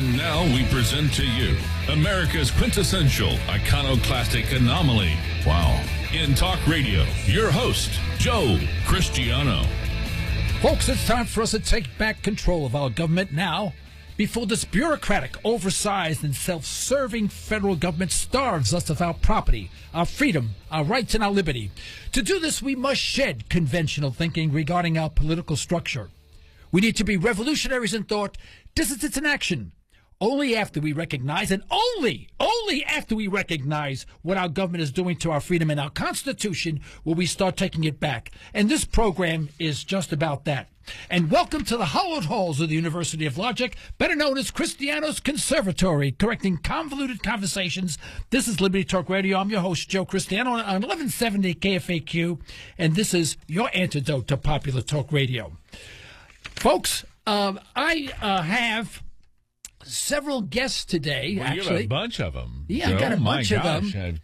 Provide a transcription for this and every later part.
And now we present to you America's quintessential iconoclastic anomaly. Wow. In talk radio, your host, Joe Cristiano. Folks, it's time for us to take back control of our government now, before this bureaucratic, oversized, and self-serving federal government starves us of our property, our freedom, our rights, and our liberty. To do this, we must shed conventional thinking regarding our political structure. We need to be revolutionaries in thought, dissidents in action. Only after we recognize, and only after we recognize what our government is doing to our freedom and our Constitution, will we start taking it back. And this program is just about that. And welcome to the hallowed halls of the University of Logic, better known as Cristiano's Conservatory, correcting convoluted conversations. This is Liberty Talk Radio. I'm your host, Joe Cristiano, on 1170 KFAQ, and this is your antidote to popular talk radio. Folks, I have several guests today. Well, actually, you have a bunch of them. Yeah, Joe. I got a bunch of them.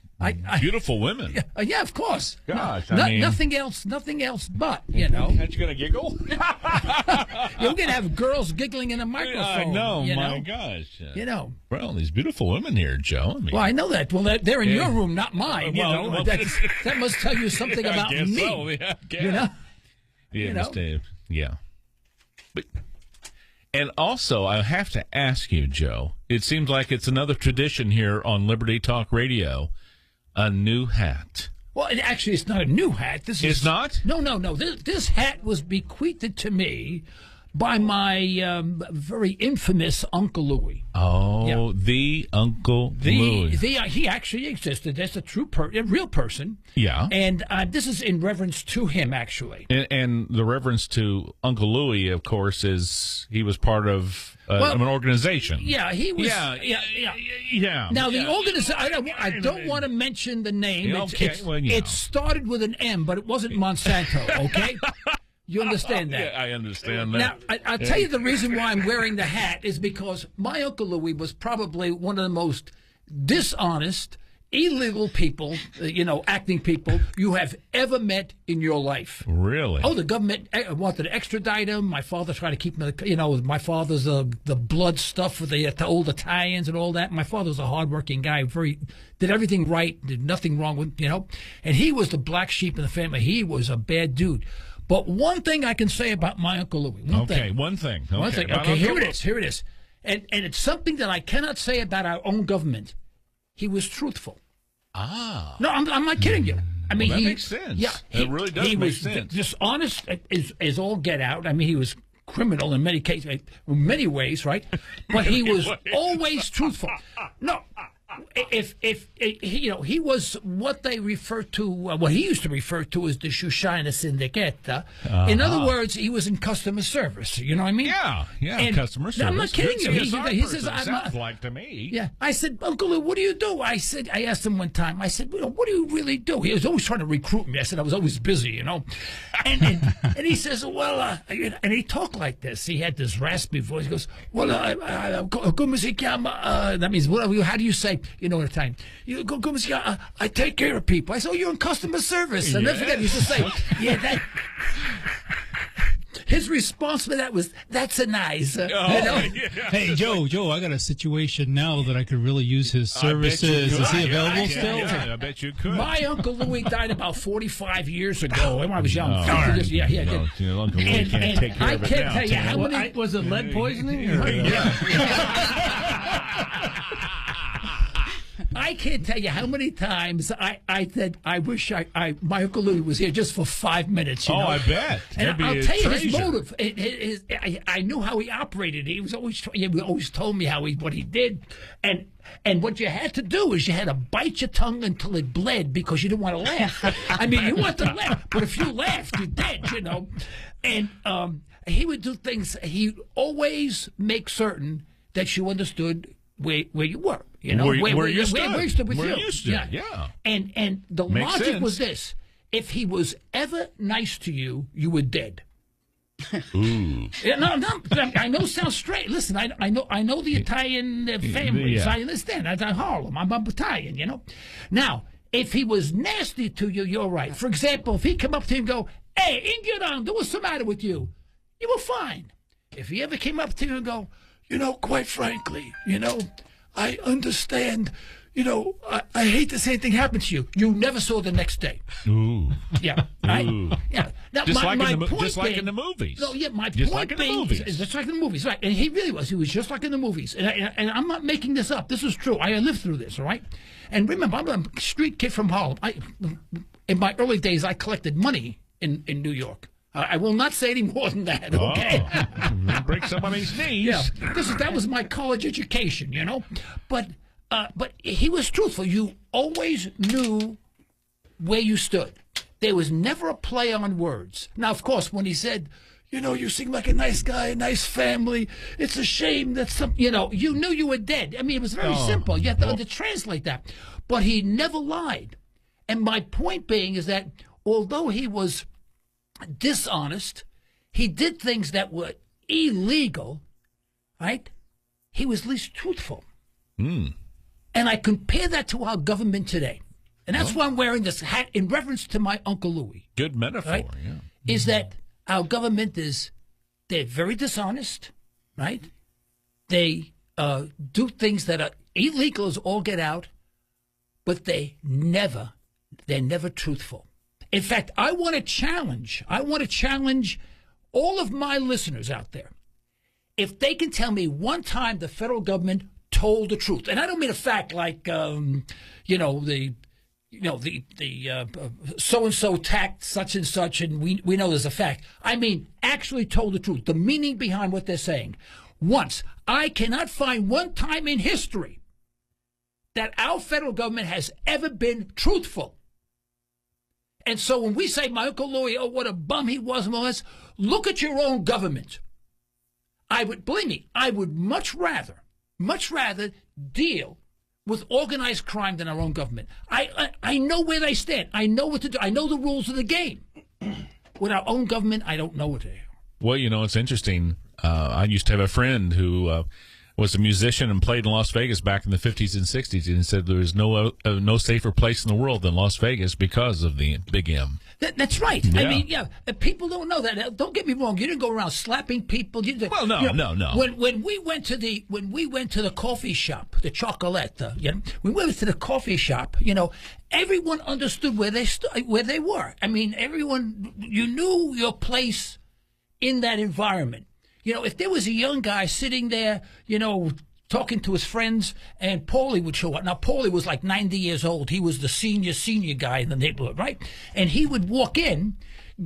Beautiful women. Yeah, of course. Gosh, I mean, nothing else but, you know. Aren't you going to giggle? You're going to have girls giggling in a microphone. I know, my gosh. You know. Well, these beautiful women here, Joe. I mean, well, I know that. Well, they're in your room, not mine. Well, that must tell you something about me. So, yeah, you know? Yeah. But, and also, I have to ask you, Joe, it seems like it's another tradition here on Liberty Talk Radio, a new hat. Well, actually, it's not a new hat. It's not? No. This hat was bequeathed to me by my very infamous Uncle Louis. Oh, yeah. The Uncle Louis. He actually existed. That's a real person. Yeah. And this is in reverence to him, actually. And the reverence to Uncle Louis, of course, is he was part of an organization. Yeah, he was. Yeah. Now, the organization, I don't want to mention the name. It started with an M, but it wasn't Monsanto, okay? You understand that? Yeah, I understand that. Now, I'll tell you the reason why I'm wearing the hat is because my Uncle Louis was probably one of the most dishonest, illegal people, acting people you have ever met in your life. Really? Oh, the government wanted to extradite him. My father tried to keep him, my father's the blood stuff for the old Italians and all that. My father was a hardworking guy, did everything right, did nothing wrong with, and he was the black sheep in the family. He was a bad dude. But one thing I can say about my Uncle Louis. One thing. Okay, here it is. And it's something that I cannot say about our own government. He was truthful. Ah. No, I'm not kidding you. I mean, that makes sense. Yeah, it really does make sense. He was dishonest as all get out. I mean, he was criminal in many cases, in many ways, right? But he was always truthful. No. If he was what they refer to, what he used to refer to as the Shoshana Syndicate. In other words, he was in customer service. You know what I mean? Yeah, and customer service. I'm not kidding you. He says, sounds like to me. Yeah, I said, Uncle Lou, what do you do? I asked him one time. I said, what do you really do? He was always trying to recruit me. I said I was always busy, and he says, well, and he talked like this. He had this raspy voice. He goes, well, that means how do you say? In Italian. You go, I take care of people. I said, you're in customer service. And never forget, he used to say, his response to that was, that's a nice. Hey, Joe, I got a situation now that I could really use his services. Is he available still? Yeah, I bet you could. My Uncle Louis died about 45 years ago when I was young. Uncle Louis can't take care of it now. I can't tell you how many. Was it lead poisoning? I can't tell you how many times I said I wish my Uncle Louis was here just for 5 minutes. I bet. And I'll tell you his motive. I knew how he operated. He always told me what he did, and what you had to do is you had to bite your tongue until it bled because you didn't want to laugh. I mean, you want to laugh, but if you laughed, you're dead. And he would do things. He'd always make certain that you understood where you were. Where you stood with you. Yeah. And the logic was this: if he was ever nice to you, you were dead. Ooh. No, I know it sounds strange. Listen, I know the Italian families. Yeah. I understand. I'm Harlem. I'm Italian, Now, if he was nasty to you, you're right. For example, if he come up to you and go, hey, Ingrid, what's the matter with you? You were fine. If he ever came up to you and go, quite frankly, I understand. I hate to say anything happened to you. You never saw the next day. Ooh. Yeah. Right? Ooh. Yeah. Now, Just like in my the movies. No, yeah, my just point like being, in the movies. just like in the movies, right? And he really was. He was just like in the movies. And I'm not making this up. This is true. I lived through this, all right? And remember, I'm a street kid from Harlem. In my early days, I collected money in New York. I will not say any more than that, okay? Oh, break somebody's knees. Yeah, that was my college education, But he was truthful. You always knew where you stood. There was never a play on words. Now, of course, when he said, you seem like a nice guy, a nice family. It's a shame that you knew you were dead. I mean, it was very simple. You have to translate that. But he never lied. And my point being is that although he was dishonest, he did things that were illegal, right? He was at least truthful. And I compare that to our government today. And that's why I'm wearing this hat in reference to my Uncle Louis. Good metaphor, right? yeah. Is that our government they're very dishonest, right? They do things that are illegal as all get out, but they're never truthful. In fact, I want to challenge all of my listeners out there. If they can tell me one time the federal government told the truth, and I don't mean a fact like, the so-and-so tacked such and such, and we know there's a fact. I mean, actually told the truth, the meaning behind what they're saying. Once, I cannot find one time in history that our federal government has ever been truthful. And so when we say my Uncle Louis, oh, what a bum he was and all this, look at your own government. Believe me, I would much rather deal with organized crime than our own government. I know where they stand. I know what to do. I know the rules of the game. With our own government, I don't know what to do. Well, it's interesting. I used to have a friend who was a musician and played in Las Vegas back in the 50s and 60s, and said there was no safer place in the world than Las Vegas because of the Big M. That's right. Yeah. I mean, people don't know that. Don't get me wrong. You didn't go around slapping people. Well, no. When we went to the coffee shop, the Chocolate, when we went to the coffee shop, everyone understood where they were. I mean, everyone, you knew your place in that environment. If there was a young guy sitting there, talking to his friends, and Paulie would show up. Now, Paulie was like 90 years old. He was the senior guy in the neighborhood, right? And he would walk in.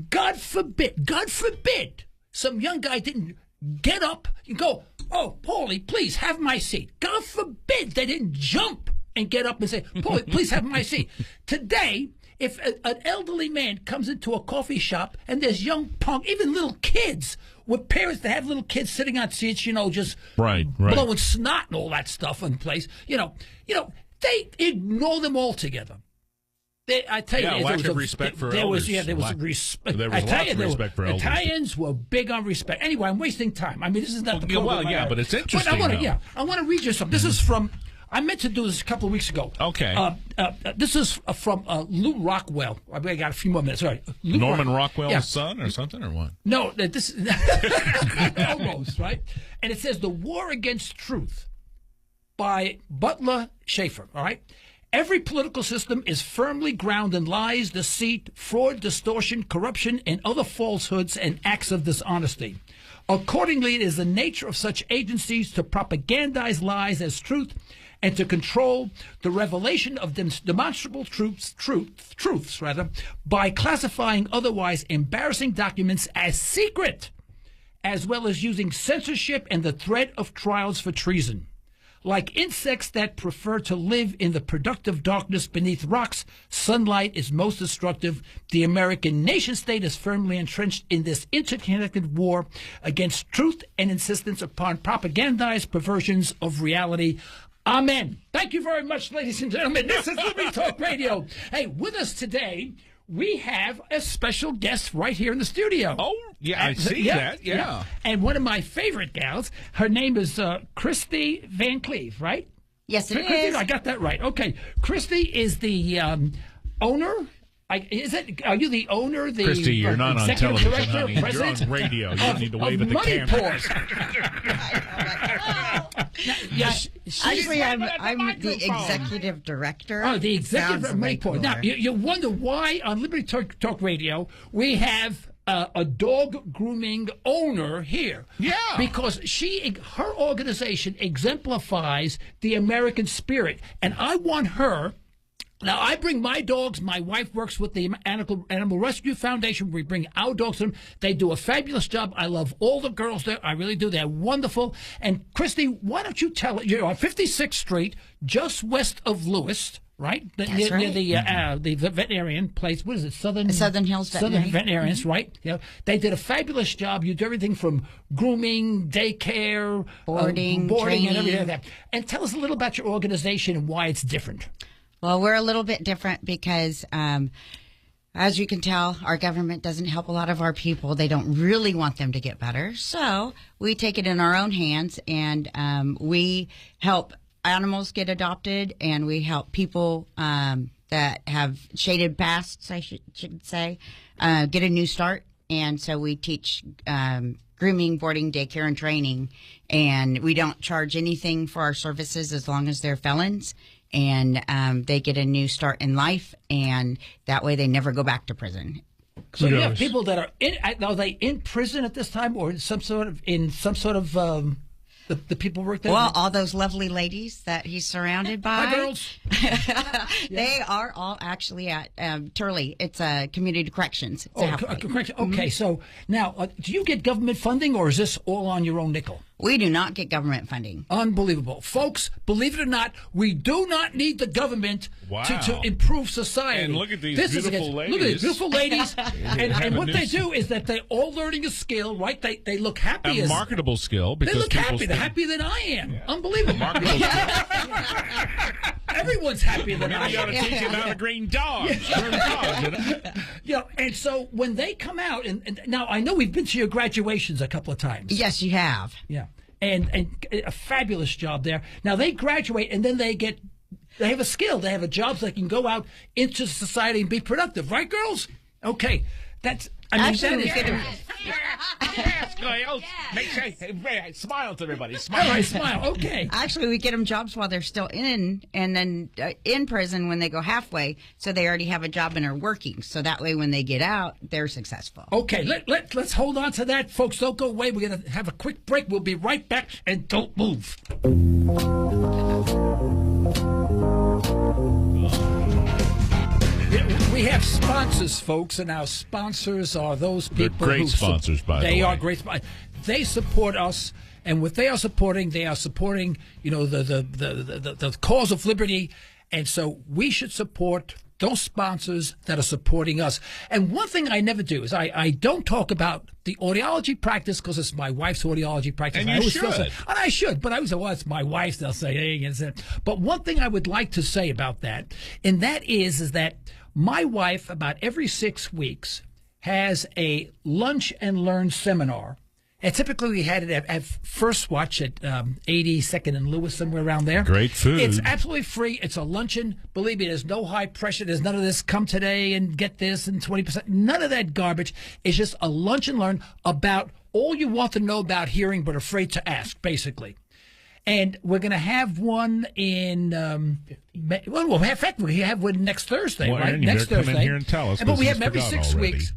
God forbid, some young guy didn't get up and go, oh, Paulie, please have my seat. God forbid they didn't jump and get up and say, Paulie, please have my seat. Today, if an elderly man comes into a coffee shop and there's young punk, even little kids, with parents that have little kids sitting on seats, just right. blowing snot and all that stuff in place, they ignore them altogether. I tell you, lack of respect for elders. There was respect. There was lots of respect for elders. Italians were big on respect. Anyway, I'm wasting time. I mean, this is not the program. Well, but it's interesting. But I want to read you something. This is from. I meant to do this a couple of weeks ago. Okay. This is from Lou Rockwell. I got a few more minutes. All right. Norman Rockwell's son or something, or what? No, this almost, right? And it says The War Against Truth by Butler Schaefer, all right? Every political system is firmly grounded in lies, deceit, fraud, distortion, corruption, and other falsehoods and acts of dishonesty. Accordingly, it is the nature of such agencies to propagandize lies as truth and to control the revelation of demonstrable truths by classifying otherwise embarrassing documents as secret, as well as using censorship and the threat of trials for treason. Like insects that prefer to live in the productive darkness beneath rocks, sunlight is most destructive. The American nation-state is firmly entrenched in this interconnected war against truth and insistence upon propagandized perversions of reality. Amen. Thank you very much, ladies and gentlemen. This is Liberty Talk Radio. Hey, with us today, we have a special guest right here in the studio. Oh, yeah, I see that. Yeah. And one of my favorite gals, her name is Christy Van Cleve, right? Yes, it Christy, is. I got that right. Okay. Christy is the owner Are you the owner, the Christy, you're not on executive television, director, honey. president? You're on radio. You don't need to wave at the Money camera. Actually, I'm the executive director. Oh, the executive of Money Poor. Now, cooler. you wonder why on Liberty Talk Radio we have a dog grooming owner here. Yeah. Because her organization exemplifies the American spirit. And I want her. Now, I bring my dogs. My wife works with the Animal Rescue Foundation. We bring our dogs to them. They do a fabulous job. I love all the girls there. I really do. They're wonderful. And, Christy, why don't you tell it? You're on 56th Street, just west of Lewis, right? That's right. Near the veterinarian place. What is it? Southern Hills Veterinary. Veterinarians, right? You know, they did a fabulous job. You do everything from grooming, daycare, boarding, and training. everything like that. And tell us a little about your organization and why it's different. Well, we're a little bit different because, as you can tell, our government doesn't help a lot of our people. They don't really want them to get better. So we take it in our own hands, and we help animals get adopted, and we help people that have shaded pasts, I should say, get a new start. And so we teach grooming, boarding, daycare, and training. And we don't charge anything for our services as long as they're felons. And they get a new start in life, and that way they never go back to prison. So you have people that are they in prison at this time, or in some sort of the people work there? Well, all those lovely ladies that he's surrounded by. Hi, girls. They are all actually at Turley. It's a community corrections. It's correction. Okay, so now, do you get government funding, or is this all on your own nickel? We do not get government funding. Unbelievable. Folks, believe it or not, we do not need the government to improve society. And look at these beautiful ladies. Look at these beautiful ladies. and what they do is that they're all learning a skill, right? They look happy. A marketable skill. Because they look happy. They're happier than I am. Yeah. Unbelievable. Marketable skill. Everyone's happier than I am. You ought to teach them how to green dogs. And so when they come out, and now I know we've been to your graduations a couple of times. Yes, you have. Yeah. And a fabulous job there. Now they graduate, and then they have a skill. They have a job so they can go out into society and be productive. Right, girls? Okay. Yes, girls. Make sure, smile to everybody. Smile. All right, smile. Okay. Actually, we get them jobs while they're still in, and then in prison when they go halfway, so they already have a job and are working. So that way, when they get out, they're successful. Okay, let's hold on to that, folks. Don't go away. We're going to have a quick break. We'll be right back, and don't move. We have sponsors, folks, and our sponsors are those people. They're great sponsors, by the way. They are great sponsors. They support us, and what they are supporting, the cause of liberty, and so we should support those sponsors that are supporting us. And one thing I never do is I don't talk about the audiology practice because it's my wife's audiology practice. And you should. And I should, but I always say, well, it's my wife's. They'll say, hey, and that. But one thing I would like to say about that, and that is that my wife, about every 6 weeks, has a lunch and learn seminar. And typically we had it at First Watch at 82nd and Lewis, somewhere around there. Great food. It's absolutely free. It's a luncheon. Believe me, there's no high pressure. There's none of this, come today and get this and 20%. None of that garbage. It's just a lunch and learn about all you want to know about hearing but afraid to ask, basically. And we're going to have one in, in fact, we have one next Thursday, well, right? Next Thursday. Come in here and tell us. But we have them every 6 weeks.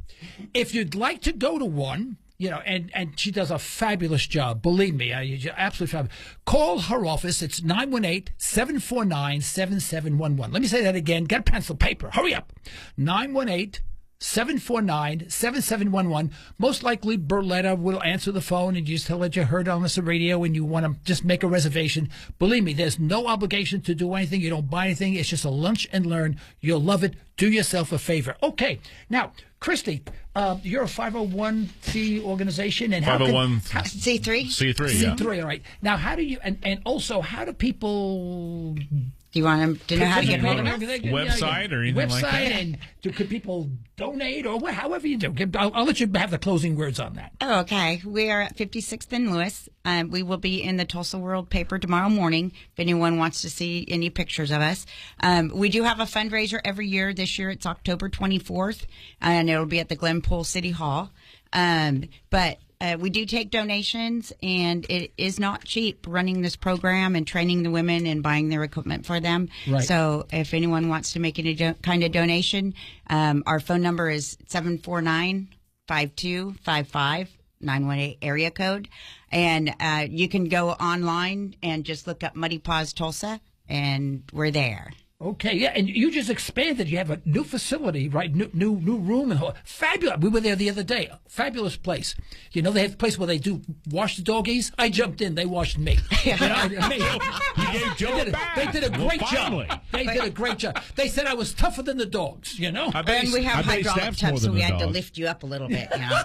If you'd like to go to one, and she does a fabulous job. Believe me, absolutely fabulous. Call her office. It's 918-749-7711. Let me say that again. Get a pencil, paper. Hurry up. 918-749-7711. Most likely, Berletta will answer the phone, and you just tell her you heard on the radio and you want to just make a reservation. Believe me, there's no obligation to do anything. You don't buy anything. It's just a lunch and learn. You'll love it. Do yourself a favor. Okay. Now, Christy, you're a 501c organization, and how C3? C3, yeah. C3, all right. Now, how do you, and also, how do people Do you want them to know how to get hold of us? Website or anything like that? And could people donate or however you do? I'll let you have the closing words on that. Oh, okay. We are at 56th and Lewis. We will be in the Tulsa World paper tomorrow morning if anyone wants to see any pictures of us. We do have a fundraiser every year. This year it's October 24th, and it'll be at the Glenpool City Hall. But we do take donations, and it is not cheap running this program and training the women and buying their equipment for them. Right. So if anyone wants to make any kind of donation, our phone number is 749-5255, 918 area code. And you can go online and just look up Muddy Paws Tulsa, and we're there. Okay, yeah, and you just expanded. You have a new facility, right? New room and fabulous. We were there the other day. Fabulous place. You know, they have a place where they do wash the doggies. I jumped in. They washed me. You gave Joe they did a great job. They did a great job. They said I was tougher than the dogs. You know. And we have hydraulic tubs, so we had to lift you up a little bit. You know.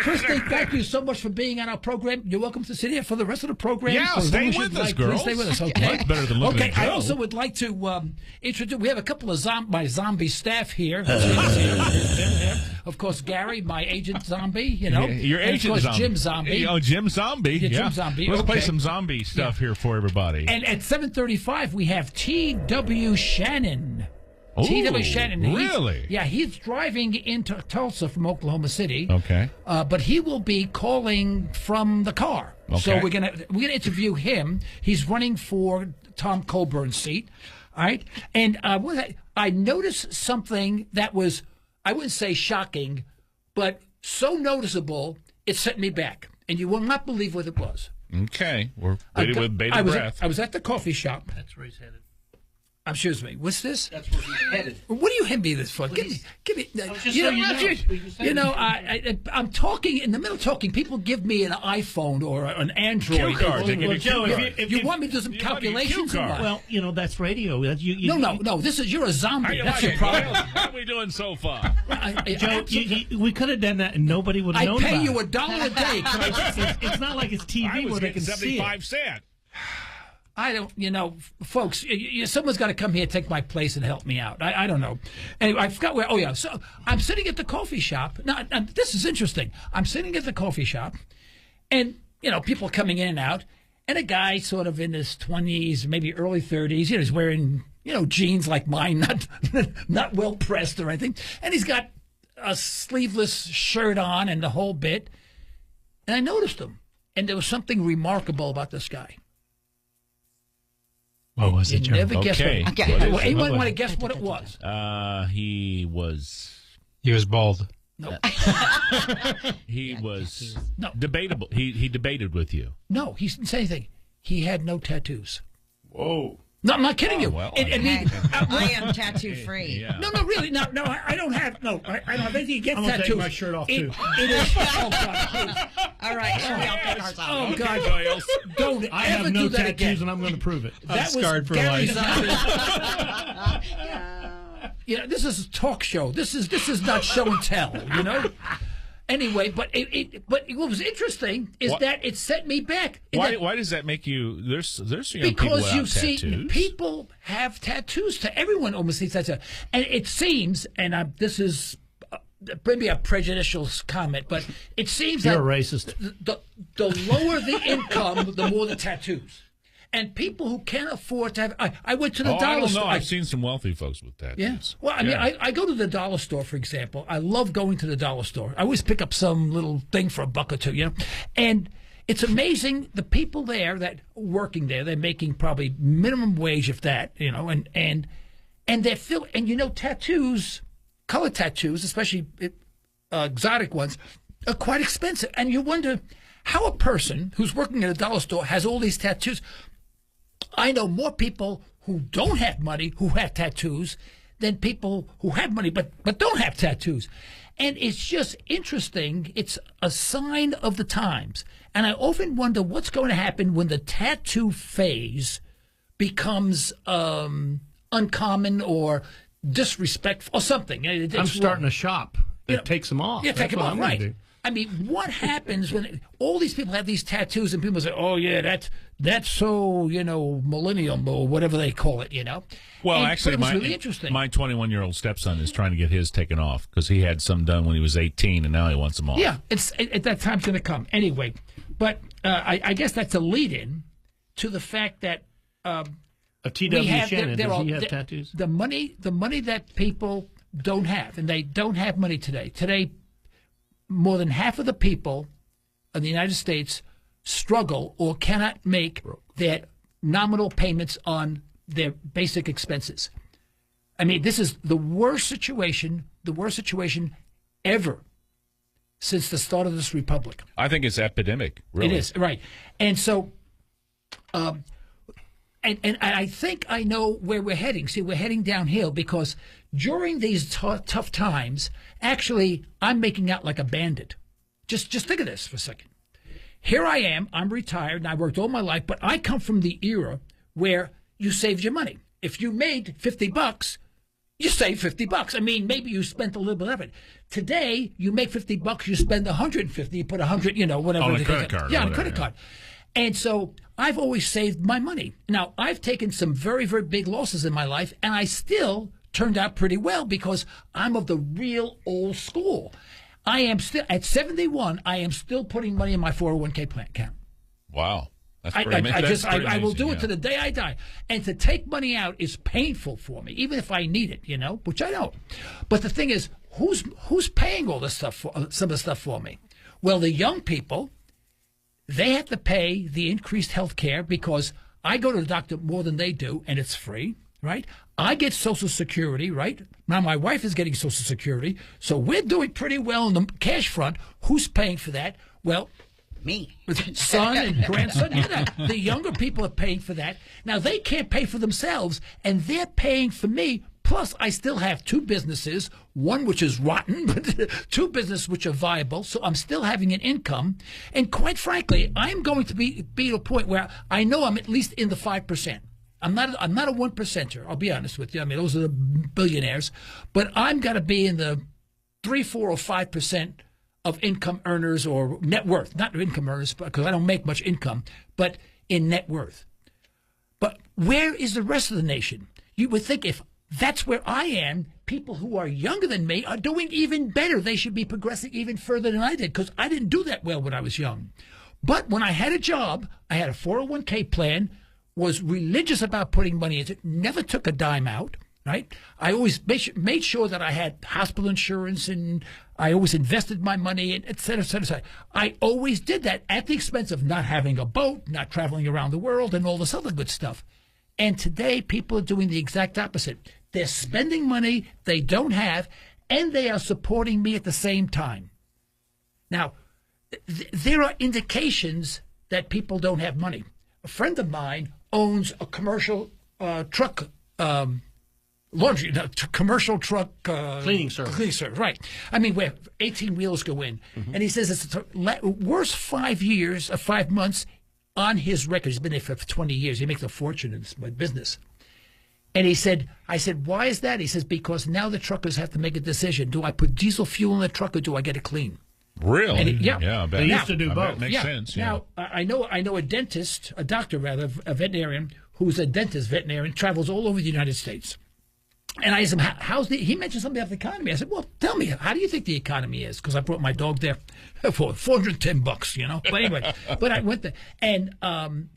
Christy, thank you so much for being on our program. You're welcome to sit here for the rest of the program. Yeah, stay with us, girls. Stay with us, okay? Much better than looking at Joe. I also would like to introduce. We have a couple of my zombie staff here. Of course, Gary, my agent zombie. You know, your agent, of course, zombie. Jim Zombie. Oh, Jim Zombie. Yeah, Jim Zombie. Let's play some zombie stuff here for everybody. And at 7:35, we have T.W. Shannon. Ooh, T.W. Shannon. Really? He's driving into Tulsa from Oklahoma City. Okay. But he will be calling from the car. Okay. So we're gonna interview him. He's running for Tom Colburn's seat. All right. And I noticed something that was, I wouldn't say shocking, but so noticeable it sent me back. And you will not believe what it was. Okay. We're waiting with bated breath. I was at the coffee shop. That's where he's headed. Excuse me. What's this? That's where he's headed. What do you hand me this for? Give me. I'm talking in the middle of talking. People give me an iPhone or an Android. Cue card. Well, Joe, if you want me to do some calculations? Well, that's radio. No. You're a zombie. That's your problem. What are we doing so far? Joe, we could have done that and nobody would have known about it. I pay you $1 a day. It's not like it's TV where they can see it. 75 cents. I don't, folks, someone's got to come here, take my place, and help me out. I don't know. Anyway, I forgot where. Oh, yeah. So I'm sitting at the coffee shop. Now, this is interesting. I'm sitting at the coffee shop, and, people coming in and out, and a guy sort of in his 20s, maybe early 30s, he's wearing, jeans like mine, not well pressed or anything. And he's got a sleeveless shirt on and the whole bit. And I noticed him. And there was something remarkable about this guy. What was it, Joe? Never guess Okay. what. Anyone want to guess what it was? He was bald. No. He was No. debatable. He debated with you. No, he didn't say anything. He had no tattoos. Whoa. No, I'm not kidding you. Well, I am tattoo free. Yeah. No, really. No, I don't have. No, I don't have anything against I'm gonna tattoos. take my shirt off too. It is. Oh God, please. All right, should we all take ours off? Oh God, Giles. don't I ever have no do that tattoos, again. and I'm going to prove it. I'm That was scarred for Gary life. Zombie. This is a talk show. This is not show and tell. Anyway, but what was interesting is that it set me back. Why does that make you? There's young people because without you see, tattoos. people have tattoos. To everyone almost sees tattoos, and it seems, and this is maybe a prejudicial comment, but it seems You're that a racist. The lower the income, the more the tattoos. And people who can't afford to have, I went to the dollar I don't store. know. I've seen some wealthy folks with tattoos. Yeah. Well, I mean, I go to the dollar store, for example. I love going to the dollar store. I always pick up some little thing for $1 or $2, And it's amazing the people there that are working there. They're making probably minimum wage, if that, and they're tattoos, color tattoos, especially exotic ones, are quite expensive. And you wonder how a person who's working at a dollar store has all these tattoos. I know more people who don't have money who have tattoos than people who have money but don't have tattoos. And it's just interesting. It's a sign of the times. And I often wonder what's going to happen when the tattoo phase becomes uncommon or disrespectful or something. I'm starting a shop that takes them off. Yeah, take them off, right. I mean, what happens when all these people have these tattoos and people say, "Oh yeah, that's so millennium or whatever they call it," Well, and, actually, it was really interesting. My 21-year-old stepson is trying to get his taken off because he had some done when he was 18, and now he wants them off. Yeah, that time's going to come anyway. But I guess that's a lead-in to the fact that a T.W.Shannon, does he have tattoos? The money that people don't have, and they don't have money today. Today, more than half of the people in the United States struggle or cannot make their nominal payments on their basic expenses. I mean, this is the worst situation ever since the start of this republic. I think it's epidemic, really. It is, right. And so, and I think I know where we're heading. See, we're heading downhill because during these tough times, actually, I'm making out like a bandit. Just think of this for a second. Here I am. I'm retired, and I worked all my life, but I come from the era where you saved your money. If you made $50, you save $50. I mean, maybe you spent a little bit of it. Today, you make $50, you spend $150. You put $100, whatever. On a credit card. Yeah, on a credit card. And so I've always saved my money. Now, I've taken some very, very big losses in my life, and I still turned out pretty well because I'm of the real old school. I am still, at 71, I am still putting money in my 401k plan account. Wow. I will do it to the day I die. And to take money out is painful for me, even if I need it, which I don't. But the thing is, who's paying all this stuff some of the stuff for me? Well, the young people, they have to pay the increased health care because I go to the doctor more than they do, and it's free, right? I get Social Security, right? Now my wife is getting Social Security, so we're doing pretty well on the cash front. Who's paying for that? Well, me. Son and grandson. The younger people are paying for that. Now, they can't pay for themselves, and they're paying for me. Plus, I still have two businesses, one which is rotten, but two businesses which are viable, so I'm still having an income. And quite frankly, I'm going to be at a point where I know I'm at least in the 5%. I'm not a 1%er, I'll be honest with you. I mean, those are the billionaires. But I'm going to be in the 3, 4, or 5% of income earners or net worth, not income earners, because I don't make much income, but in net worth. But where is the rest of the nation? You would think if that's where I am, people who are younger than me are doing even better. They should be progressing even further than I did because I didn't do that well when I was young. But when I had a job, I had a 401k plan, was religious about putting money into it, never took a dime out. Right? I always made sure that I had hospital insurance, and I always invested my money, and et cetera, et cetera, et cetera. I always did that at the expense of not having a boat, not traveling around the world, and all this other good stuff. And today, people are doing the exact opposite. They're spending money they don't have, and they are supporting me at the same time. Now, there are indications that people don't have money. A friend of mine owns a commercial truck commercial truck cleaning service. Right. I mean, where 18 wheels go in. Mm-hmm. And he says it's the worst 5 months on his record. He's been there for 20 years. He makes a fortune in this business. And I said, why is that? He says, because now the truckers have to make a decision. Do I put diesel fuel in the truck or do I get it clean? Really? Yeah. They used to do both. Makes sense. Yeah. Now, I know a doctor, a veterinarian, who's a veterinarian, travels all over the United States. And I asked him, he mentioned something about the economy. I said, well, tell me, how do you think the economy is? Because I brought my dog there for $410, But anyway, but I went there. And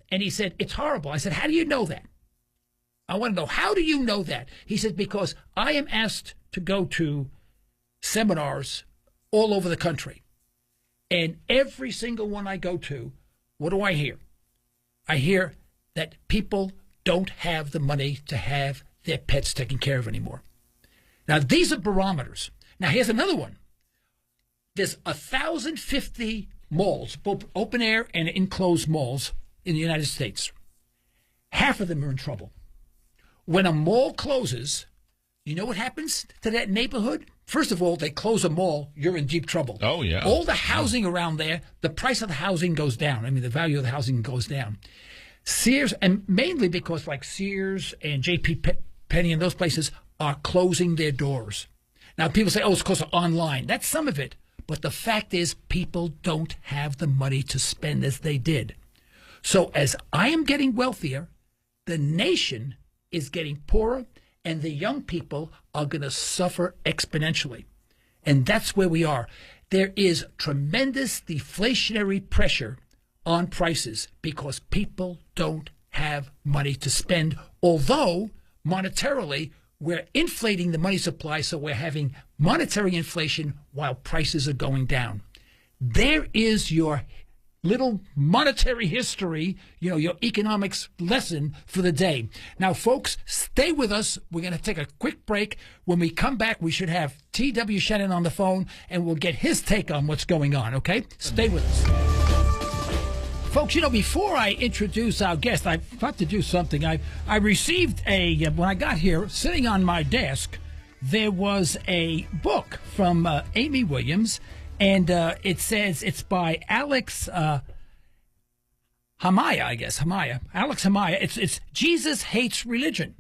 he said, it's horrible. I said, how do you know that? I want to know, how do you know that? He said, because I am asked to go to seminars all over the country. And every single one I go to, what do I hear? I hear that people don't have the money to have their pets taken care of anymore. Now, these are barometers. Now, here's another one. There's 1,050 malls, both open air and enclosed malls in the United States. Half of them are in trouble. When a mall closes, you know what happens to that neighborhood? First of all, they close a mall, you're in deep trouble. Oh, yeah. All the housing around there, the price of the housing goes down. I mean, the value of the housing goes down. Sears, and mainly because like Sears and J.P. Penny and those places are closing their doors. Now, people say, oh, it's because of online. That's some of it. But the fact is, people don't have the money to spend as they did. So as I am getting wealthier, the nation is getting poorer, and the young people are going to suffer exponentially. And that's where we are. There is tremendous deflationary pressure on prices because people don't have money to spend, although monetarily we're inflating the money supply, so we're having monetary inflation while prices are going down. There is your little monetary history, your economics lesson for the day. Now, folks, stay with us. We're going to take a quick break. When we come back, we should have T.W. Shannon on the phone, and we'll get his take on what's going on, okay? Stay with us. Folks, before I introduce our guest, I've got to do something. I received when I got here, sitting on my desk, there was a book from Amy Williams, and it says it's by Alex Hamaya, I guess. Alex Hamaya. It's Jesus Hates Religion.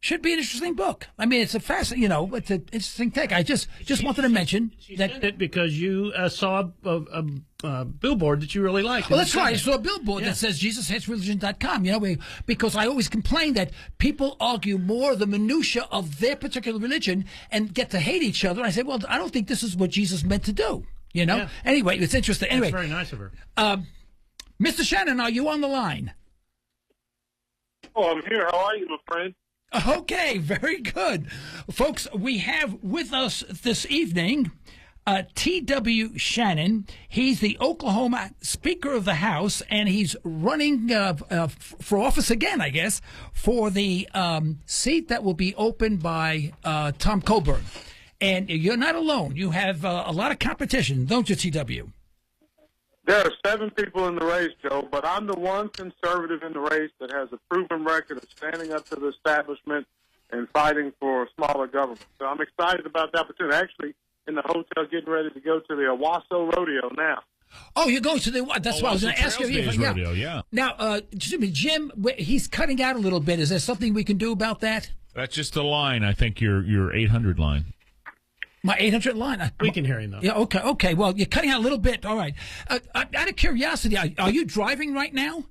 Should be an interesting book. I mean, it's a fascinating, it's an interesting take. I just wanted to mention that. Sent it because you saw a billboard that you really liked. Well, that's right. I saw a billboard that says JesusHatesReligion.com, because I always complain that people argue more the minutia of their particular religion and get to hate each other. I say, well, I don't think this is what Jesus meant to do. Yeah. Anyway, it's interesting. Anyway, that's very nice of her. Mr. Shannon, are you on the line? Oh, I'm here. How are you, my friend? Okay, very good. Folks, we have with us this evening T.W. Shannon. He's the Oklahoma Speaker of the House, and he's running for office again, I guess, for the seat that will be opened by Tom Coburn. And you're not alone. You have a lot of competition, don't you, T.W.? There are 7 people in the race, Joe, but I'm the one conservative in the race that has a proven record of standing up to the establishment and fighting for smaller government. So I'm excited about the opportunity. Actually, in the hotel, getting ready to go to the Owasso Rodeo now. Oh, you're going to the what? That's what I was going to ask you. Rodeo, yeah. Now, excuse me, Jim, he's cutting out a little bit. Is there something we can do about that? That's just a line. I think your 800 line. My 800 line. We can hear him, though. Yeah, okay. Well, you're cutting out a little bit. All right. Out of curiosity, are you driving right now?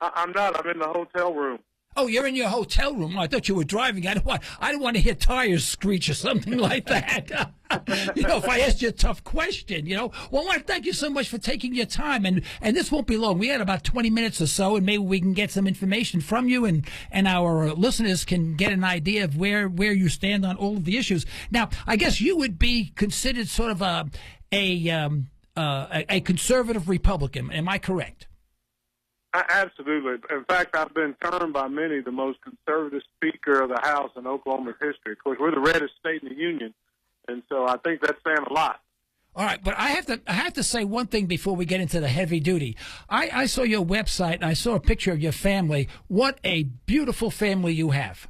I'm not. I'm in the hotel room. Oh, you're in your hotel room. I thought you were driving. I didn't want to hear tires screech or something like that. If I asked you a tough question, Well, I want to thank you so much for taking your time. And this won't be long. We had about 20 minutes or so, and maybe we can get some information from you, and our listeners can get an idea of where you stand on all of the issues. Now, I guess you would be considered sort of a conservative Republican. Am I correct? Absolutely. In fact, I've been termed by many the most conservative Speaker of the House in Oklahoma's history. Of course, we're the reddest state in the union, and so I think that's saying a lot. All right, but I have to say one thing before we get into the heavy duty. I saw your website, and I saw a picture of your family. What a beautiful family you have.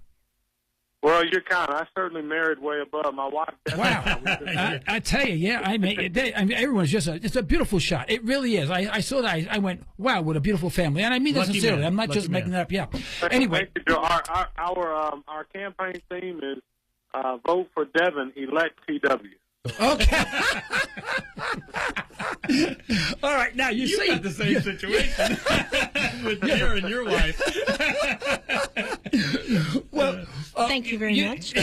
Well, you're kind. I certainly married way above my wife. Wow. I tell you, yeah. I mean, everyone's it's a beautiful shot. It really is. I saw that. I went, wow, what a beautiful family. And I mean that sincerely. I'm not just making that up. Yeah. Anyway. Thank you, Joe. Our campaign theme is vote for Devin, elect T.W. Okay. All right. Now you see got the same situation with you and your wife. Well, thank you very much.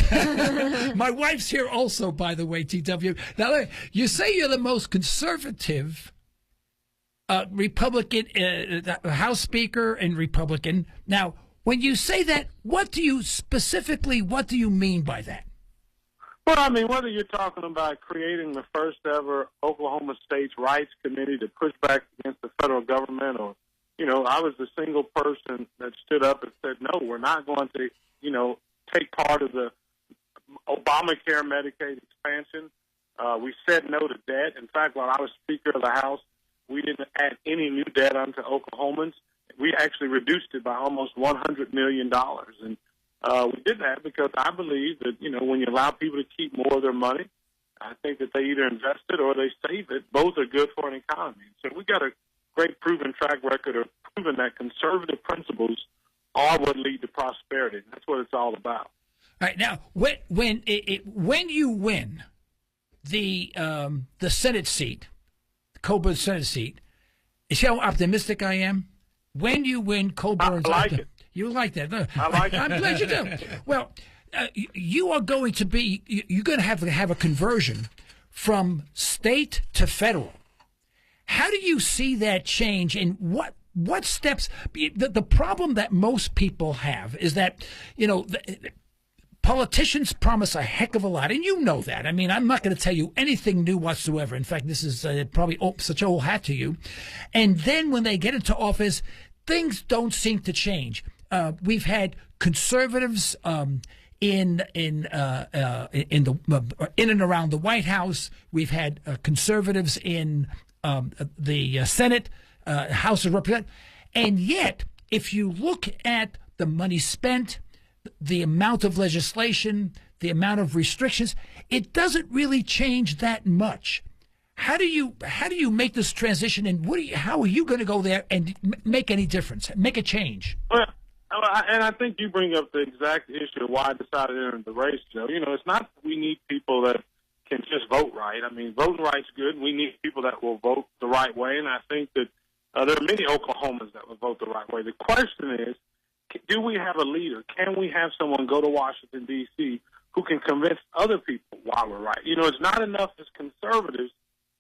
My wife's here also, by the way, T.W. Now, you say you're the most conservative Republican House Speaker and Republican. Now, when you say that, what do you mean by that? Well, I mean, whether you're talking about creating the first ever Oklahoma States Rights Committee to push back against the federal government, or, I was the single person that stood up and said, no, we're not going to, take part of the Obamacare Medicaid expansion. We said no to debt. In fact, while I was Speaker of the House, we didn't add any new debt onto Oklahomans. We actually reduced it by almost $100 million. And we did that because I believe that, when you allow people to keep more of their money, I think that they either invest it or they save it. Both are good for an economy. So we got a great proven track record of proving that conservative principles are what lead to prosperity. That's what it's all about. All right. Now, when you win, the Senate seat, Coburn's Senate seat, you see how optimistic I am? When you win Coburn's... I like it. You like that? I like it. I'm glad you do. Well, you are going to be... You're going to have a conversion from state to federal. How do you see that change, and what steps? The problem that most people have is that, politicians promise a heck of a lot, and you know that. I mean, I'm not going to tell you anything new whatsoever. In fact, this is probably such old hat to you. And then when they get into office, things don't seem to change. We've had conservatives in and around the White House. We've had conservatives in the Senate, House of Representatives, and yet, if you look at the money spent, the amount of legislation, the amount of restrictions, it doesn't really change that much. How do you make this transition, and how are you going to go there and make any difference, make a change? Well, and I think you bring up the exact issue of why I decided to enter the race, Joe. It's not that we need people that can just vote right. I mean, voting right's good. We need people that will vote the right way, and I think that there are many Oklahomans that will vote the right way. The question is, do we have a leader? Can we have someone go to Washington, D.C., who can convince other people why we're right? It's not enough as conservatives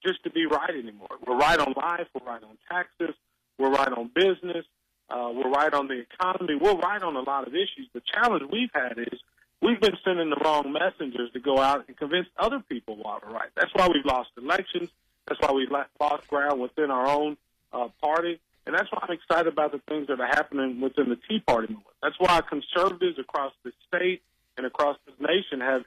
just to be right anymore. We're right on life. We're right on taxes. We're right on business. We're right on the economy. We're right on a lot of issues. The challenge we've had is we've been sending the wrong messengers to go out and convince other people why we're right. That's why we've lost elections. That's why we've lost ground within our own party. And that's why I'm excited about the things that are happening within the Tea Party movement. That's why conservatives across the state and across this nation have,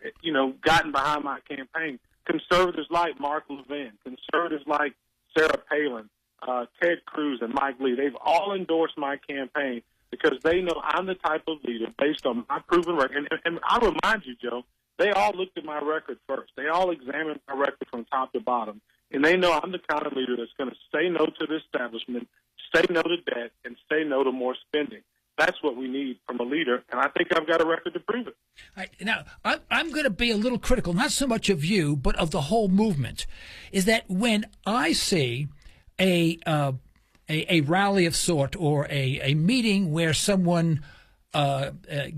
gotten behind my campaign. Conservatives like Mark Levin, conservatives like Sarah Palin, Ted Cruz, and Mike Lee, they've all endorsed my campaign because they know I'm the type of leader based on my proven record. And I remind you, Joe, they all looked at my record first. They all examined my record from top to bottom. And they know I'm the kind of leader that's going to say no to the establishment, say no to debt, and say no to more spending. That's what we need from a leader, and I think I've got a record to prove it. Now, I'm going to be a little critical, not so much of you, but of the whole movement, is that when I see a rally of sort or a meeting where someone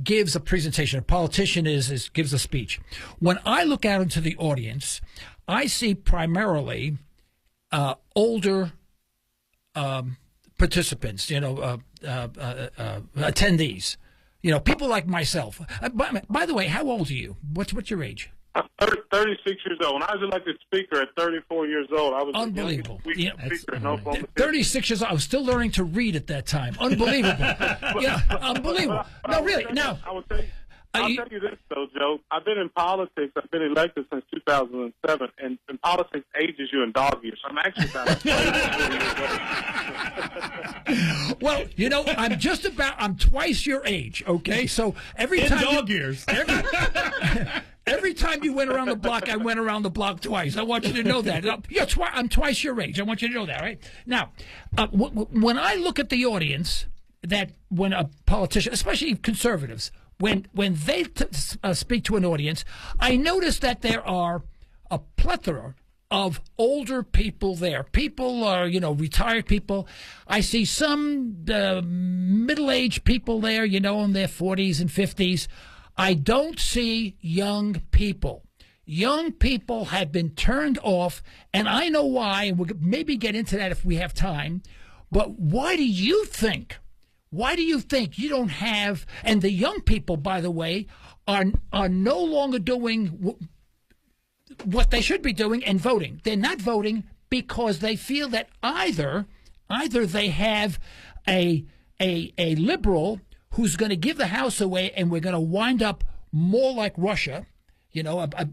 gives a presentation, a politician gives a speech, when I look out into the audience, I see primarily older participants, attendees, people like myself. By the way, how old are you? What's your age? I'm 36 years old. When I was elected speaker at 34 years old, I was unbelievable. Speaker in Oklahoma. 36 years old. I was still learning to read at that time. Unbelievable. Unbelievable. No, really. Now, I'll tell you this, though, Joe. I've been in politics. I've been elected since 2007, and politics ages you in dog years. So I'm actually about 24 years old. Well, I'm twice your age, okay? So every time... In dog years. Every time you went around the block, I went around the block twice. I want you to know that. I'm twice your age. I want you to know that, right? Now, when I look at the audience, when a politician, especially conservatives, when they speak to an audience, I notice that there are a plethora of older people there. People are, retired people. I see some middle-aged people there, in their 40s and 50s. I don't see young people. Young people have been turned off, and I know why, and we'll maybe get into that if we have time. But why do you think? Why do you think you don't have, and the young people, by the way, are no longer doing what they should be doing and voting? They're not voting because they feel that either they have a liberal who's going to give the House away, and we're going to wind up more like Russia,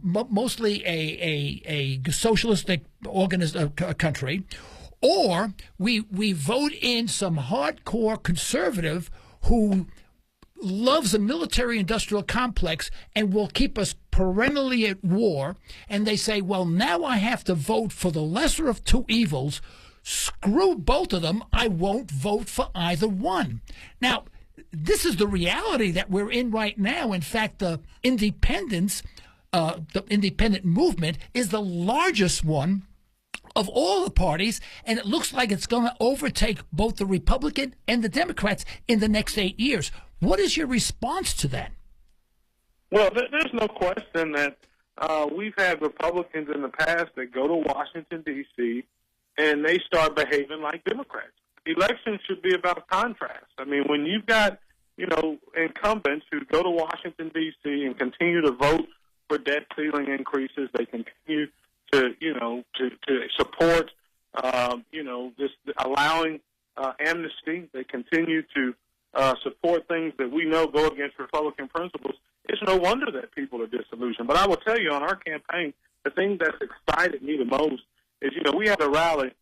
mostly a socialistic country, or we vote in some hardcore conservative who loves a military-industrial complex and will keep us perennially at war, and they say, well, now I have to vote for the lesser of two evils. Screw both of them. I won't vote for either one. Now, this is the reality that we're in right now. In fact, the independents the independent movement is the largest one of all the parties, and it looks like it's going to overtake both the Republican and the Democrats in the next 8 years. What is your response to that? Well, there's no question that we've had Republicans in the past that go to Washington, D.C., and they start behaving like Democrats. Elections should be about contrast. I mean, when you've got, incumbents who go to Washington, D.C. and continue to vote for debt ceiling increases, they continue to support, this allowing amnesty. They continue to support things that we know go against Republican principles. It's no wonder that people are disillusioned. But I will tell you, on our campaign, the thing that's excited me the most is, we had a rally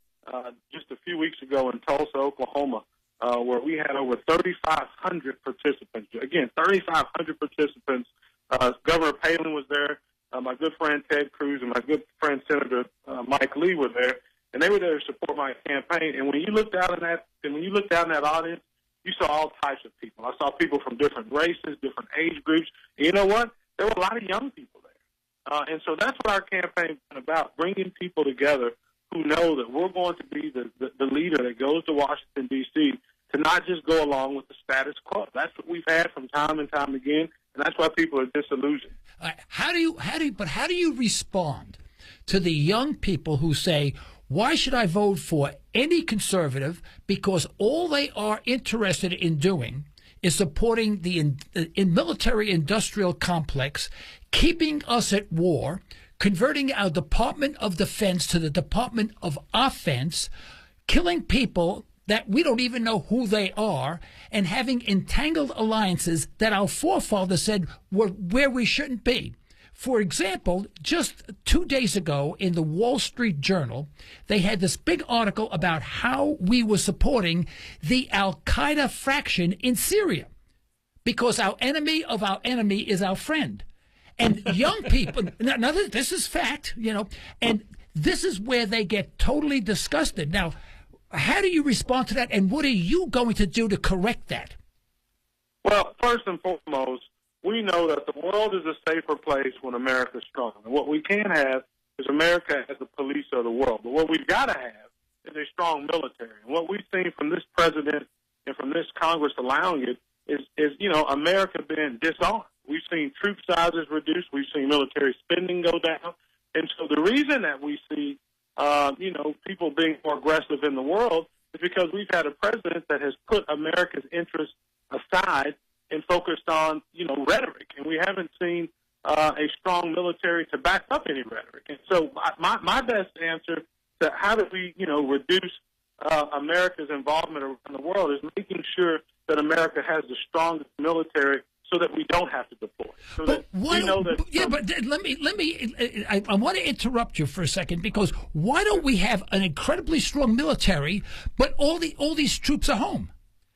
just a few weeks ago in Tulsa, Oklahoma, where we had over 3,500 participants. Again, 3,500 participants. Governor Palin was there. My good friend Ted Cruz and my good friend Senator Mike Lee were there, and they were there to support my campaign. And when you looked out in that audience, you saw all types of people. I saw people from different races, different age groups. And you know what? There were a lot of young people there. And so that's what our campaign is about, bringing people together who know that we're going to be the leader that goes to Washington, D.C., to not just go along with the status quo. That's what we've had from time and time again, and that's why people are disillusioned. How do you respond to the young people who say, why should I vote for any conservative, because all they are interested in doing is supporting the military-industrial complex, keeping us at war, converting our Department of Defense to the Department of Offense, killing people that we don't even know who they are, and having entangled alliances that our forefathers said were where we shouldn't be. For example, just 2 days ago in the Wall Street Journal, they had this big article about how we were supporting the Al-Qaeda faction in Syria, because our enemy of our enemy is our friend. And young people, now this is fact, and this is where they get totally disgusted. Now, how do you respond to that, and what are you going to do to correct that? Well, first and foremost, we know that the world is a safer place when America is strong. And what we can have is America as the police of the world. But what we've got to have is a strong military. And what we've seen from this president and from this Congress allowing it is America being disarmed. We've seen troop sizes reduced. We've seen military spending go down. And so the reason that we see, people being more aggressive in the world is because we've had a president that has put America's interests aside and focused on, rhetoric. And we haven't seen a strong military to back up any rhetoric. And so my best answer to how do we, reduce America's involvement around the world is making sure that America has the strongest military so that we don't have to deploy. So that we know that. Yeah, but let me. I want to interrupt you for a second, because why don't we have an incredibly strong military, but all these troops are home?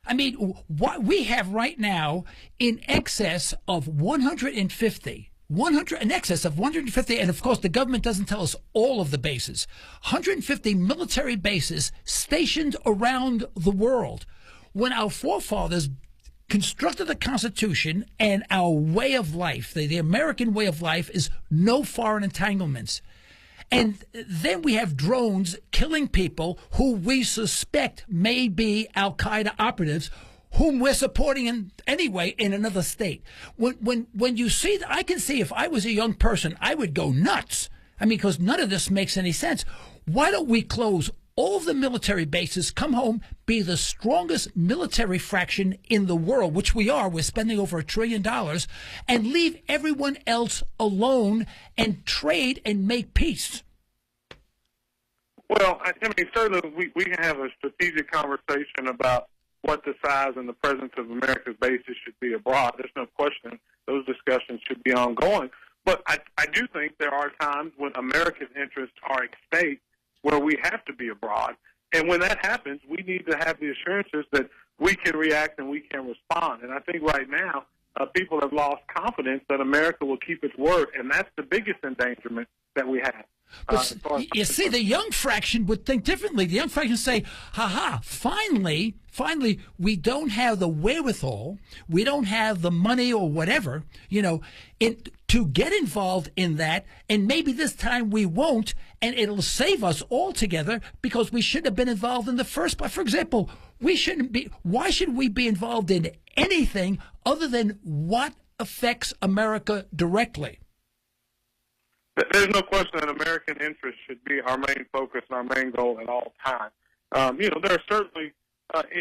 I mean, what we have right now in excess of 150, and of course the government doesn't tell us all of the bases, 150 military bases stationed around the world. When our forefathers constructed the Constitution and our way of life, the American way of life is no foreign entanglements. And then we have drones killing people who we suspect may be Al-Qaeda operatives, whom we're supporting anyway in another state. When you see that, I can see if I was a young person, I would go nuts. I mean, because none of this makes any sense. Why don't we close all of the military bases, come home, be the strongest military fraction in the world, which we are. We're spending over $1 trillion, and leave everyone else alone and trade and make peace. Well, I mean, certainly we can have a strategic conversation about what the size and the presence of America's bases should be abroad. There's no question those discussions should be ongoing. But I do think there are times when America's interests are at stake where we have to be abroad. And when that happens, we need to have the assurances that we can react and we can respond. And I think right now, people have lost confidence that America will keep its word, and that's the biggest endangerment that we have. But you see, the young fraction would think differently. The young fraction say, finally, we don't have the wherewithal, we don't have the money or whatever, to get involved in that, and maybe this time we won't, and it'll save us altogether because we shouldn't have been involved in the first place. For example, why should we be involved in anything other than what affects America directly? There's no question that American interests should be our main focus and our main goal at all times. There are certainly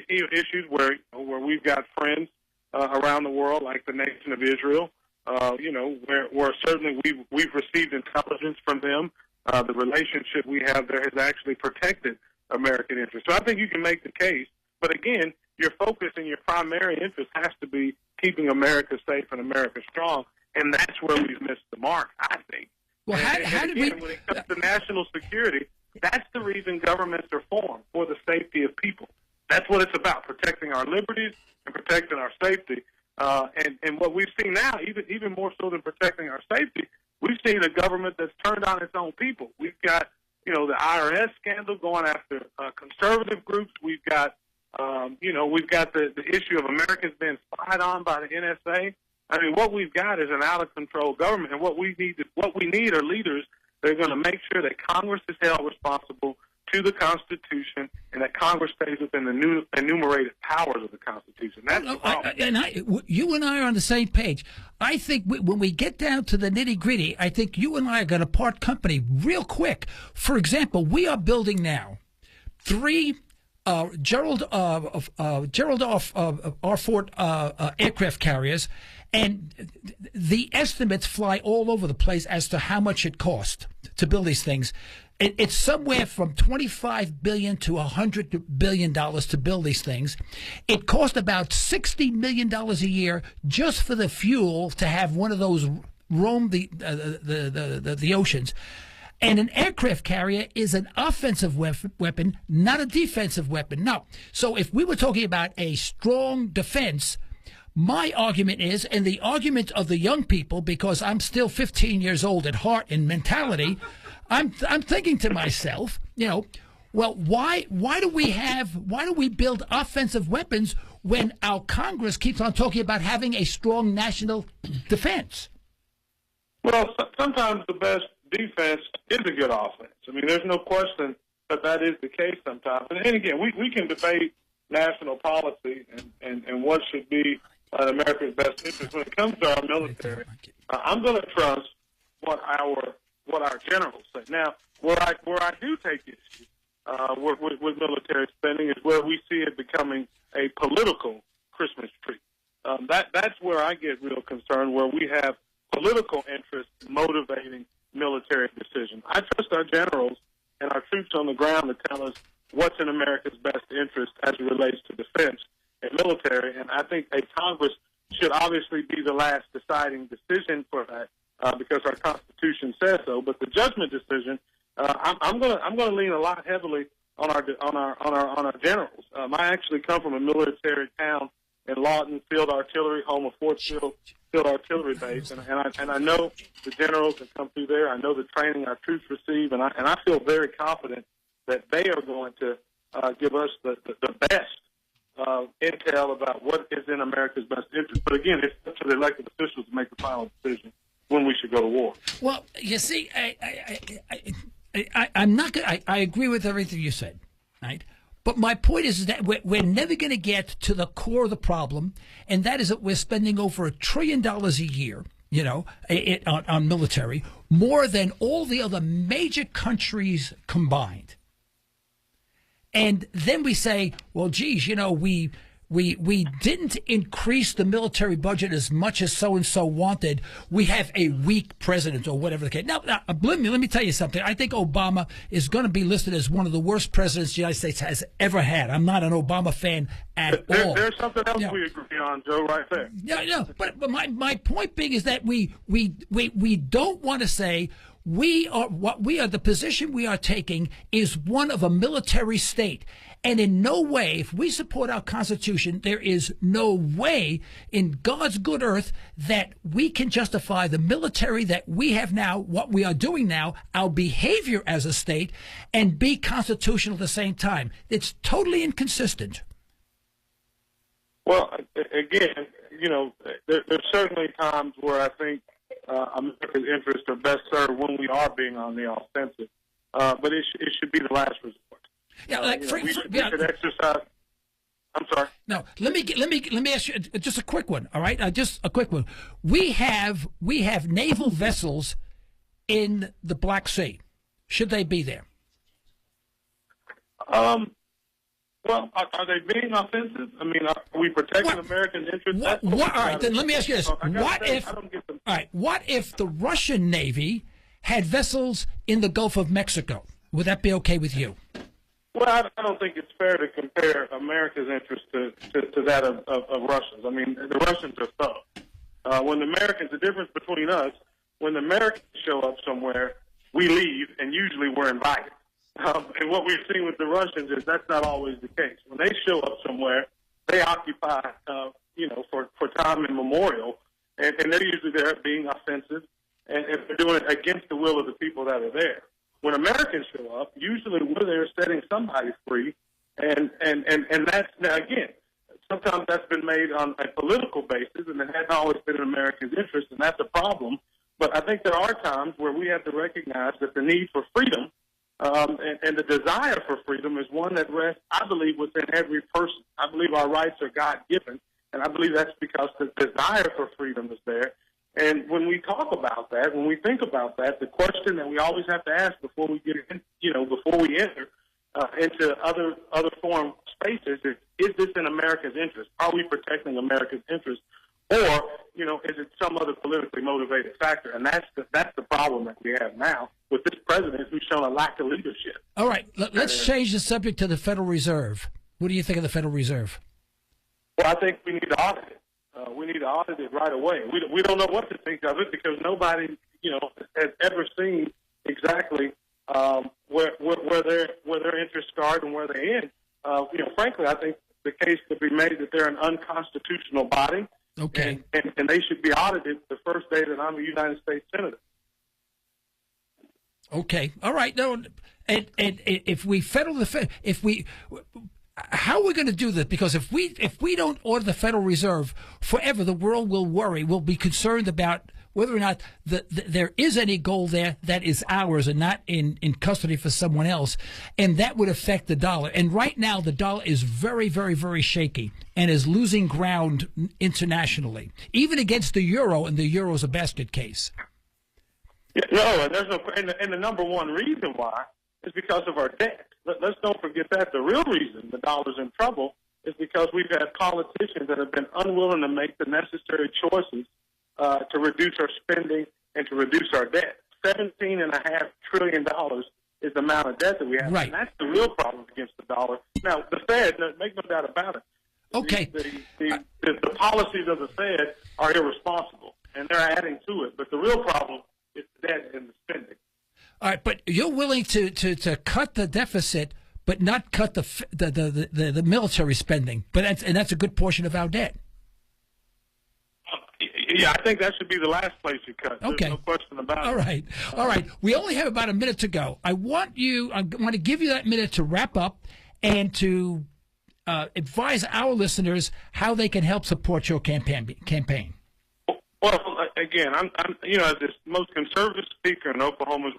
issues where we've got friends around the world, like the nation of Israel. Where certainly we've received intelligence from them. The relationship we have there has actually protected American interests. So I think you can make the case. But again, your focus and your primary interest has to be keeping America safe and America strong, and that's where we've missed the mark, I think. Well, how did we? When it comes to national security, that's the reason governments are formed, for the safety of people. That's what it's about, protecting our liberties and protecting our safety. And what we've seen now, even more so than protecting our safety, we've seen a government that's turned on its own people. We've got, the IRS scandal going after conservative groups. We've got, we've got the issue of Americans being spied on by the NSA. I mean, what we've got is an out-of-control government, and what we need are leaders that are going to make sure that Congress is held responsible to the Constitution, and that Congress stays within the enumerated powers of the Constitution. That's the problem. You and I are on the same page. I think when we get down to the nitty-gritty, I think you and I are going to part company real quick. For example, we are building now 3 Gerald R. Ford aircraft carriers, and the estimates fly all over the place as to how much it cost to build these things. It's somewhere from $25 billion to $100 billion to build these things. It cost about $60 million a year just for the fuel to have one of those roam the oceans. And an aircraft carrier is an offensive weapon, not a defensive weapon. No. So if we were talking about a strong defense, my argument is, and the argument of the young people, because I'm still 15 years old at heart and mentality, I'm thinking to myself, well, why do we build offensive weapons when our Congress keeps on talking about having a strong national defense? Well, sometimes the best defense is a good offense. I mean, there's no question that is the case sometimes. And again, we can debate national policy and what should be America's best interest. When it comes to our military, I'm going to trust what our generals say. Now, where I do take issue with military spending is where we see it becoming a political Christmas tree. That's where I get real concerned, where we have political interests motivating military decisions. I trust our generals and our troops on the ground to tell us what's in America's best interest as it relates to defense and military, and I think a Congress should obviously be the last deciding decision for that, because our Constitution says so. But the judgment decision, I'm going to lean a lot heavily on our generals. I actually come from a military town in Lawton, Field Artillery, home of Fort Field Artillery Base, and I know the generals that come through there. I know the training our troops receive, and I feel very confident that they are going to give us the best intel about what is in America's best interest. But again, it's up to the elected officials to make the final decision when we should go to war. Well, you see, I'm not. I agree with everything you said, right? But my point is that we're never going to get to the core of the problem, and that is that we're spending over $1 trillion a year, on military, more than all the other major countries combined. And then we say, well, geez, we didn't increase the military budget as much as so-and-so wanted. We have a weak president or whatever the case. Now, let me tell you something. I think Obama is going to be listed as one of the worst presidents the United States has ever had. I'm not an Obama fan at all. There's something else we agree on, Joe, right there. No. But my point being is that we don't want to say the position we are taking is one of a military state. And in no way, if we support our Constitution, there is no way in God's good earth that we can justify the military that we have now, what we are doing now, our behavior as a state, and be constitutional at the same time. It's totally inconsistent. Well, again, there's certainly times where I think America's interests are best served when we are being on the offensive. But it should be the last resort. Yeah, like we should exercise. I'm sorry. No, let me ask you just a quick one. All right, just a quick one. We have naval vessels in the Black Sea. Should they be there? Well, are they being offensive? I mean, are we protecting American interests? All right, then let me ask you this: What if the Russian Navy had vessels in the Gulf of Mexico? Would that be okay with you? Well, I don't think it's fair to compare America's interest to that of Russians. I mean, the Russians are thugs. When the Americans, the difference between us, when the Americans show up somewhere, we leave, and usually we're invited. And what we've seen with the Russians is that's not always the case. When they show up somewhere, they occupy, for time immemorial, and they're usually there being offensive, and they're doing it against the will of the people that are there. When Americans show up, usually we're there setting somebody free, and that's, now again, sometimes that's been made on a political basis, and it hasn't always been in Americans' interest, and that's a problem. But I think there are times where we have to recognize that the need for freedom and the desire for freedom is one that rests, I believe, within every person. I believe our rights are God-given, and I believe that's because the desire for freedom is there. And when we talk about that, when we think about that, the question that we always have to ask before we get in, before we enter into other foreign spaces is this in America's interest? Are we protecting America's interest? Or, is it some other politically motivated factor? And that's the problem that we have now with this president who's shown a lack of leadership. All right, let's change the subject to the Federal Reserve. What do you think of the Federal Reserve? Well, I think we need to audit it. We need to audit it right away. We don't know what to think of it because nobody, has ever seen exactly where their interests start and where they end. Frankly, I think the case could be made that they're an unconstitutional body. Okay. And they should be audited the first day that I'm a United States Senator. Okay. All right. No, and if we federal how are we going to do this? Because if we don't order the Federal Reserve, forever the world will worry. We'll be concerned about whether or not there is any gold there that is ours and not in custody for someone else, and that would affect the dollar. And right now the dollar is very, very, very shaky and is losing ground internationally, even against the euro, and the euro is a basket case. Yeah, no, and there's no, and the number one reason why is because of our debt. Let's don't forget that. The real reason the dollar's in trouble is because we've had politicians that have been unwilling to make the necessary choices to reduce our spending and to reduce our debt. $17.5 trillion is the amount of debt that we have. Right. And that's the real problem against the dollar. Now, the Fed, make no doubt about it. Okay. The policies of the Fed are irresponsible, and they're adding to it. But the real problem is the debt and the spending. All right, but you're willing to cut the deficit, but not cut the military spending. But that's a good portion of our debt. Yeah, I think that should be the last place you cut. Okay. There's no question about it. All right. We only have about a minute to go. I want to give you that minute to wrap up and to advise our listeners how they can help support your campaign. Well, again, I'm as this most conservative speaker in Oklahoma's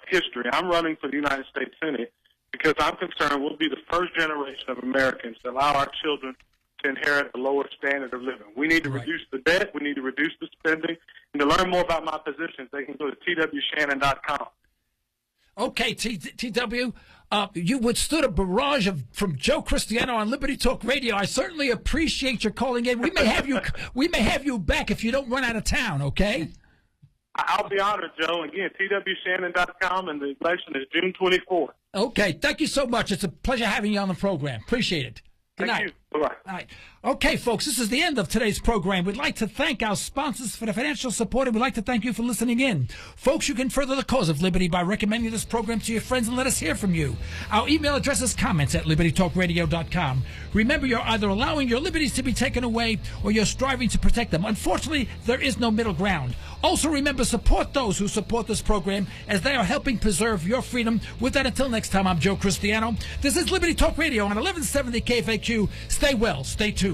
history, I'm running for the United States Senate because I'm concerned we'll be the first generation of Americans to allow our children to inherit a lower standard of living. We need to reduce the debt. We need to reduce the spending. And to learn more about my positions, they can go to t.w.shannon.com. Okay, T.W., you withstood a barrage from Joe Cristiano on Liberty Talk Radio. I certainly appreciate your calling in. We may have you back if you don't run out of town, okay? I'll be honored, Joe. Again, t.w.shannon.com, and the election is June 24th. Okay, thank you so much. It's a pleasure having you on the program. Appreciate it. Good night. Thank you. Bye-bye. All right. Okay, folks, this is the end of today's program. We'd like to thank our sponsors for the financial support, and we'd like to thank you for listening in. Folks, you can further the cause of liberty by recommending this program to your friends and let us hear from you. Our email address is comments@libertytalkradio.com. Remember, you're either allowing your liberties to be taken away or you're striving to protect them. Unfortunately, there is no middle ground. Also, remember, support those who support this program as they are helping preserve your freedom. With that, until next time, I'm Joe Cristiano. This is Liberty Talk Radio on 1170 KFAQ. Stay well, stay tuned.